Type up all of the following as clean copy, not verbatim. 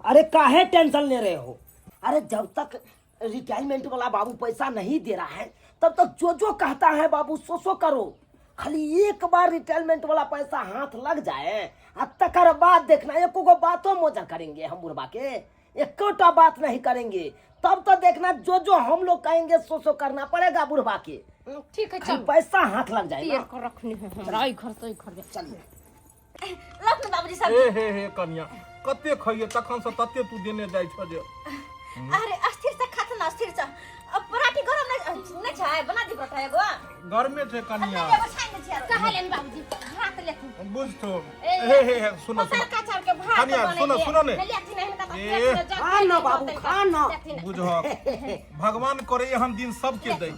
अरे काहे टेंशन ले रहे हो? अरे जब तक रिटायरमेंट वाला बाबू पैसा नहीं दे रहा है तब तक जो जो कहता है बाबू सो करो। खाली एक बार रिटायरमेंट वाला पैसा हाथ लग जाए अब तक बाद देखना, एक को बातों मोजा करेंगे हम बुढ़वा के, एक बात नहीं करेंगे। तब तो देखना जो जो हम लोग कहेंगे सो करना पड़ेगा बुढ़वा के। ठीक है चल, पैसा हाथ लग जाएगा। को रखनी है हमरा घर तो घर चलिए लख बाबूजी सब। हे कन्या कते खइए तखन से तते तू देने जाय छ जे। अरे अस्थिर से खात ना अस्थिर से। अब पराठी गरम नहीं छाय बना दी पराठा एगो। घर में छे कन्या। एगो छाय नहीं छे। कहा लेन बाबूजी भात लेथु। बुझ तो हे सुनो पसार का चार के भात कन्या सुनो ने। लेथि नहीं का खा ना बाबू खा ना। बुझ भगवान करे एहन दिन सबके दे।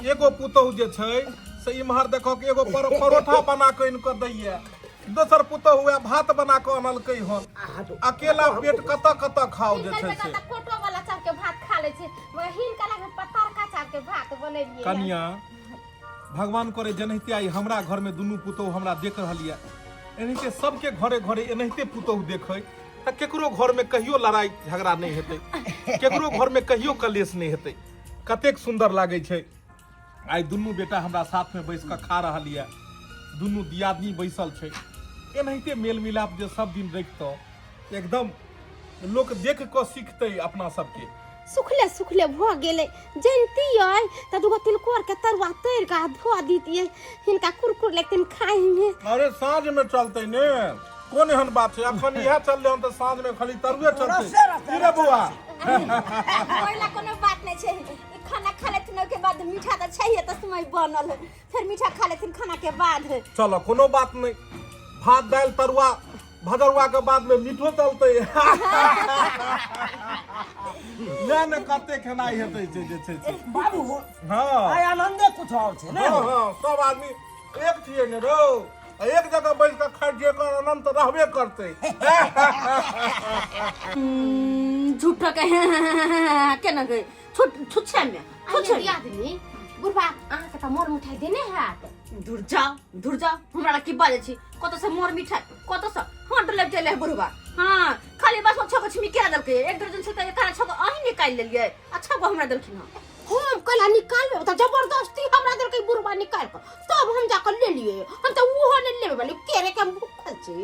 एगो पुतहु जे छै से इमहर देखो के एगो परोठा बना के इनको दैया, दोसर पुतहु हुआ भात बना के अनलकै हन। अकेला पेट कत खाओ जे छै से। कोटो वाला चार के भात खा ले छे, मगर हिन का लगे पतार का चार के भात बनेलिए। कन्या भगवान करे जनहिते आई हमरा घर में दुनू पुतहु हमरा देख रहलिया, एनाहिते सबके घरे घरे एनाहिते पुतहु देखे त केकरो घर में कहियो लड़ाई झगड़ा नहीं हेतै, केकरो घर में कहियो कलेश नहीं हेतै। कतेक सुंदर लागे छै। आई दुनू बेटा हमरा साथ में बैस के खा रहलिया, दुनू दियादनी बैसल छै। एनाहिते मेल मिलाप जे सब दिन रखतो एकदम लोग देख के सीखते अपना सबके। सुखले सुखले भ गेले जनती आय त दुगो तिलकोर के तरुआ तैर का धो दीतिए, हिनका कुरकुर लेकिन खाई में। अरे साँझ में चलते ने, कौन एहन बात है? अखन यह चल रहे हम तो साँझ में खाली तरुए चलते। रे बुआ ओइला कोनो बात नहीं छै। खाना खा लेथिन के बाद मीठा त चाहिए त समय बनल, फिर मीठा खा लेथिन खाना के बाद। चलो कोनो बात नहीं, भात दाल तरुआ भदरुआ के बाद में मीठो चलते। न कते खेनाई हेतै जे छै बाबू। हां आय आनंदे कुछ और छै ने। हां सब आदमी एक छिए ने रो, एक जगह बैठ के खाइ जे कर अनंत रहबे करते। झूठा के केना गए छुच्छे में छुच्छे आदमी बुढ़वा अहाँ के त मोर मिठाई देने हात। दूर जाओ हमरा की बाजे छी, कत से मोर मिठाई कत से हट ले चले बुढ़वा। हां खाली बस छको छिमी के दल के एक दर्जन से त खाना छको अही निकाल लेलिए। अच्छा को हमरा दलखिन हम कला निकालबे त जबरदस्ती हमरा दल के बुढ़वा निकाल के तब हम जाकर ले लिए। हम त वो ने लेबे वाले केरे के भूखल छी।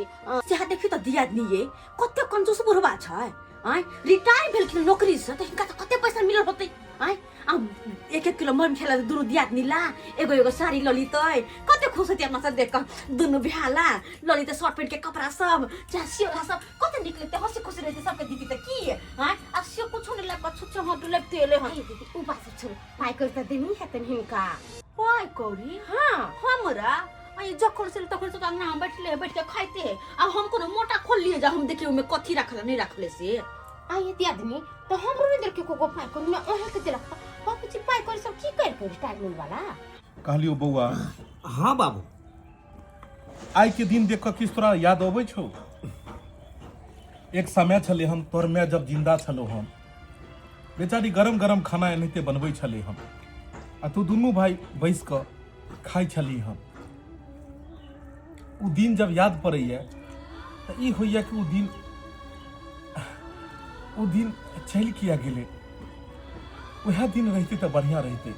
से देखि त दियादनी ये कते कंजूस बुढ़वा छै। आय रिटायर भेलखिन नौकरी से त हिनका त कते पैसा मिलल होतै। आय अब 1-1 किलो मर मिठाई दुनु दियादनी ला, एगो साड़ी लली तै कते खुश होती अपना सब देख के। दुनु बिहाला लली त शर्ट पैंट के कपड़ा सब चाहे सियोला सब कते निकलते हंसी खुशी रहते सबके दीदी त की। हां आ सियो कुछ ने ला छुच्छो हट लेते ले। हां दीदी उपास छ पाई कर त देनी हेतन हिनका पाई कौरी। हां हमरा आई जखन से तखन से अंगना हम बैठ के खाइते आ हम कोनो मोटा खोल लिए जा हम देखियो में कथी रखला नहीं रखले से। आई दियादनी तो हमरो ने देख के को पाई कर ना ओहे के देलक बाबूजी पाई कर सब की कर के रिटायरमेंट वाला कहलियो बउआ। हाँ बाबू। आई के दिन देख के किस तरह याद आबै छौ? एक समय छले हम तोर में जब जिंदा छलो हम, बेचारी गरम गरम खाना एनाहिते बनबै छले हम आ तू दुनू भाई बैस के खाइ छली हम। उ दिन जब याद पड़ैया त ई होइया कि उ दिन चल किया गेले। वह दिन रहते तो बढ़िया रहते,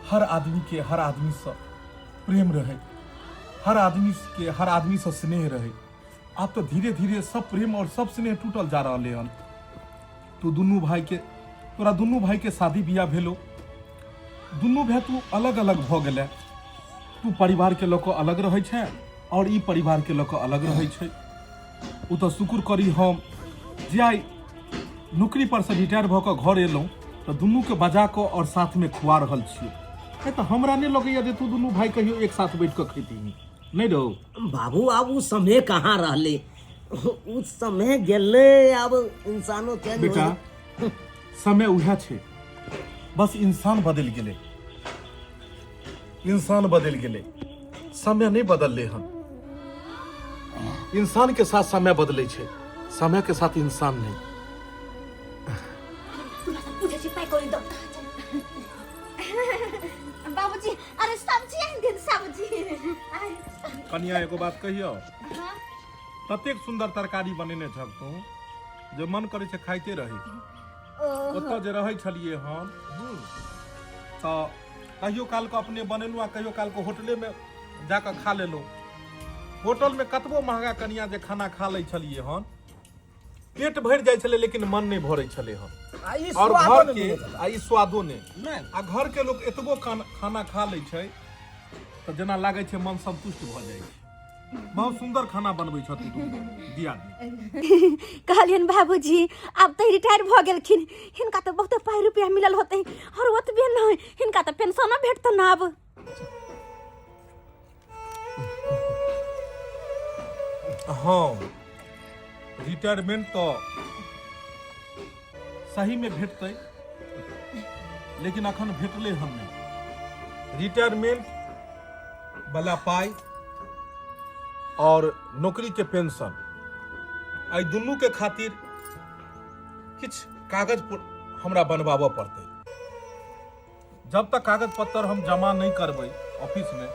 हर आदमी के हर आदमी से प्रेम रहे, हर आदमी से स्नेह रहे। अब तो धीरे धीरे सब प्रेम और सब स्नेह टूटल जा रहा है। तू तोरा दुनू भाई के शादी बियाह भेलो, दुनू भाई तू अलग अलग भ गेले। तू परिवार के लोग अलग रहे छे और ई परिवार के लोग अलग रहे छे। उ तो शुक्र करी हम जे आई नौकरी पर से रिटायर भ के घर एलौं तो दुनू के बजा के और साथ में खुआ रहल छियै। तो हमरा नहीं लगैया जे तू दुनू भाई कहियो एक साथ बैठ के खेती नहीं रहो। बाबू अब उस समय कहाँ रहले, उस समय गेले। अब इंसानों के बेटा समय उहे छे, बस इंसान बदल गेले। इंसान बदल गेले, समय नहीं बदलले हन। इंसान के साथ समय बदले छे, समय के साथ इंसान नहीं। बाबूजी अरे सब्जी आइन दे सब्जी। कनिया एगो बात कहियो, ततेक सुंदर तरकारी बनेने छक तू, जे मन करे छै खाइते रही। ओतऽ जे रहै छलियै हम तऽ कहियो काल के अपने बनेलहुँ आ कहियो काल के होटले में जाकर खा लेलहुँ। होटल में कतबो महंगा कनिया जे खाना खा लै छलियै हन, पेट भरि जाइ छलै लेकिन मन नहीं भरै छलै हन। और घर के ई स्वादो नहीं। आ घर के लोग एतबो खाना खा लै छै तऽ जेना लागै छै मन संतुष्ट भऽ जाइ छै। बहुत सुंदर खाना बनबै छथिन दियादनी। कहलियन बाबूजी अब तो रिटायर भ गेलखिन, हिनका तो बहुत पाई रुपया मिलल होते और ओतबे नहीं, हिनका तो पेंशनो भेटत न अब। हाँ, रिटायरमेंट तो सही में भेटतै, लेकिन अखन भेटले हम नहीं। रिटायरमेंट वाला पाई और नौकरी के पेंशन, आई दुनू के खातिर किछ कागज हमरा बनवाबऽ पड़तै। जब तक कागज पत्तर हम जमा नहीं करबै ऑफिस में,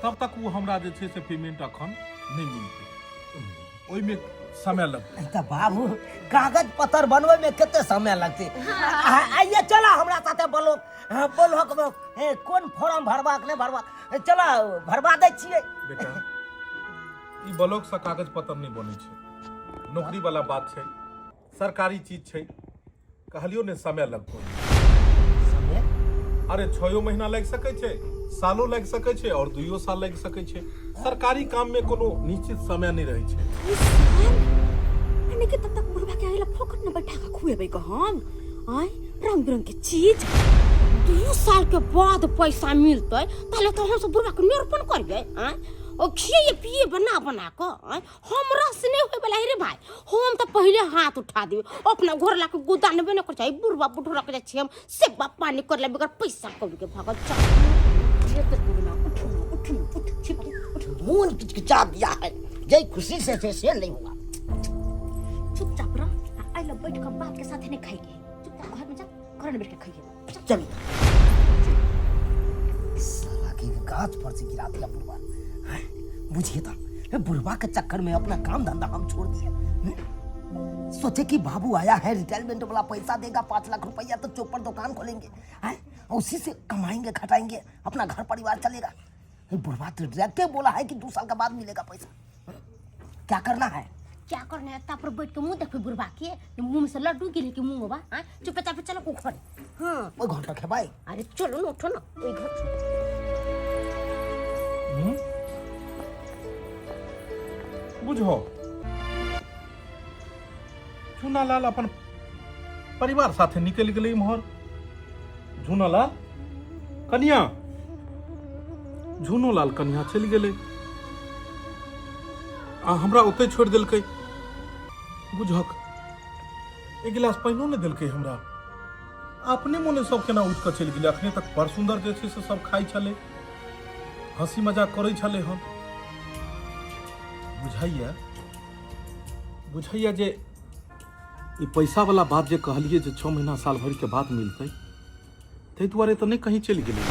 तब तक वो हमरा जे छै से पेमेंट अखन नहीं मिलतै। ओइ में समय लगतै। तो बाबू कागज पत्तर बनवे में कितने समय लगते? आइए चला हमरा साथे बोलो कौन फॉर्म भरवा के नहीं भरवा, चला भरवा दे छिए। बेटा ई ब्लॉक से कागज पत्तर नहीं बनै छै, नौकरी वाला बात छै, सरकारी चीज छै। कहलियो ने समय लगतै। समय? अरे 6 महीना लग सकै छै, सालो लग सकै छै और 2 साल लग सकै छै। सरकारी काम में कोनो निश्चित समय नहीं रहै छै। अने के तब तक बुढ़वा के आइला फोकट न बैठा के खुएबै क हम आय रंग बिरंग के चीज। 2 साल के बाद पैसा मिलतै ताले तो हम सब बुढ़वा के निरूपण करबै। आय ओ खिए पिए बना बना के हमरा से नहीं होय वाला रे भाई। हम तो पहले हाथ उठा देब, अपना घर ला के गोदा नेबे न कर चाहिए। बुढ़वा बुढ़वा के छी हम सेवा पानी कर ले बगैर पैसा कौड़ी के भागल चल। ये तो बुढ़वा उठ छिप मुंह किचकिचा दिया है, जय खुशी से नहीं होगा। चुपचाप रह, आई लो बैठ के बाप के साथ नहीं खाएंगे। चुपचाप घर में जा, घर में बैठ के खाइए। चल साला की गाछ पर से गिरा दिया बुढ़वा। बुझिए तो बुढ़वा के चक्कर में अपना काम धंधा हम छोड़ दिया। सोचे कि बाबू आया है, रिटायरमेंट वाला पैसा देगा 5 लाख रुपया, तो चौक पर दुकान खोलेंगे, है उसी से कमाएंगे खटाएंगे, अपना घर परिवार चलेगा। बुढ़वा तो डायरेक्ट बोला है कि 2 साल के बाद मिलेगा पैसा। क्या करना है? क्या करना है? तापर बैठ के मुंह देखो बुढ़वा के, मुंह में से लड्डू गिरे के मुंह बा। हां चुपचाप चलो को घर। हां वो घर रखे भाई। अरे चलो ना, उठो ना ओई घर। बुझो झूनालाल अपन परिवार साथे निकल गेलै इम्हर। झूनालाल कनिया, झूनोलाल कनिया चलि गेलै आ हमरा ओतै छोड़ि देलकै। बुझक एक गिलास पानियो नहि देलकै हमरा। अपने मोने सब केना उठ कऽ चलि गेलै। अखने तक बड़ सुंदर जे छै से सब खाइ छलै, हंसी मजाक करै छलै हन। बुझाइया जे ई पैसा वाला बात जे कहलिए जे 6 महीना साल भर के बाद मिलतै, ताहि दुआरे तो नहीं कहीं चलि गेलै।